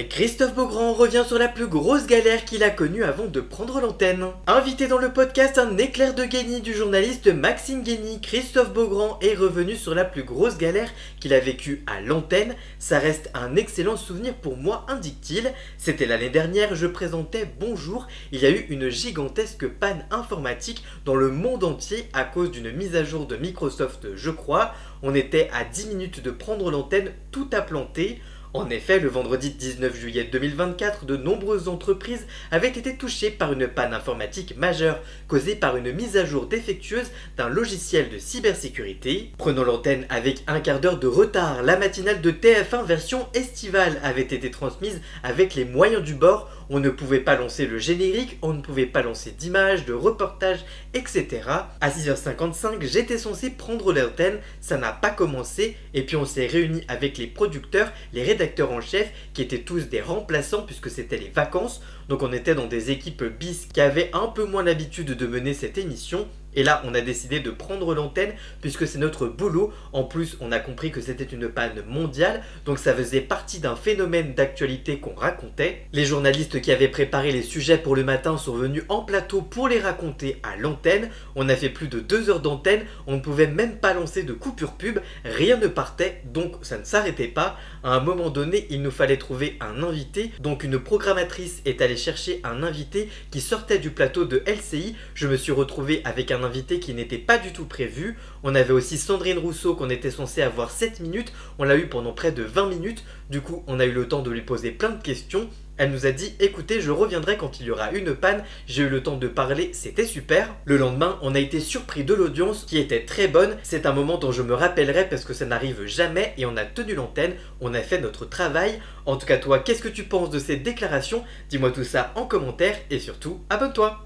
Christophe Beaugrand revient sur la plus grosse galère qu'il a connue avant de prendre l'antenne. Invité dans le podcast Un éclair de génie du journaliste Maxime Guény, Christophe Beaugrand est revenu sur la plus grosse galère qu'il a vécue à l'antenne. Ça reste un excellent souvenir pour moi, indique-t-il. C'était l'année dernière, je présentais Bonjour. Il y a eu une gigantesque panne informatique dans le monde entier à cause d'une mise à jour de Microsoft, je crois. On était à 10 minutes de prendre l'antenne, tout a planté. En effet, le vendredi 19 juillet 2024, de nombreuses entreprises avaient été touchées par une panne informatique majeure causée par une mise à jour défectueuse d'un logiciel de cybersécurité. Prenant l'antenne avec un quart d'heure de retard, la matinale de TF1 version estivale avait été transmise avec les moyens du bord. On ne pouvait pas lancer le générique, on ne pouvait pas lancer d'images, de reportages, etc. À 6h55, j'étais censé prendre l'antenne, ça n'a pas commencé, et puis on s'est réunis avec les producteurs, les rédacteurs en chef, qui étaient tous des remplaçants puisque c'était les vacances, donc on était dans des équipes bis qui avaient un peu moins l'habitude de mener cette émission. Et là, on a décidé de prendre l'antenne puisque c'est notre boulot. En plus, on a compris que c'était une panne mondiale, donc ça faisait partie d'un phénomène d'actualité qu'on racontait. Les journalistes qui avaient préparé les sujets pour le matin sont venus en plateau pour les raconter à l'antenne. On a fait plus de 2 heures d'antenne, on ne pouvait même pas lancer de coupure pub, rien ne partait, donc ça ne s'arrêtait pas. À un moment donné, il nous fallait trouver un invité, donc une programmatrice est allée chercher un invité qui sortait du plateau de LCI. Je me suis retrouvé avec un invité qui n'était pas du tout prévu. On avait aussi Sandrine Rousseau qu'on était censé avoir 7 minutes, on l'a eu pendant près de 20 minutes, du coup on a eu le temps de lui poser plein de questions. Elle nous a dit écoutez, je reviendrai quand il y aura une panne, j'ai eu le temps de parler, c'était super. Le lendemain, on a été surpris de l'audience qui était très bonne, c'est un moment dont je me rappellerai parce que ça n'arrive jamais et on a tenu l'antenne, on a fait notre travail. En tout cas toi, qu'est-ce que tu penses de ces déclarations? Dis-moi tout ça en commentaire et surtout, abonne-toi.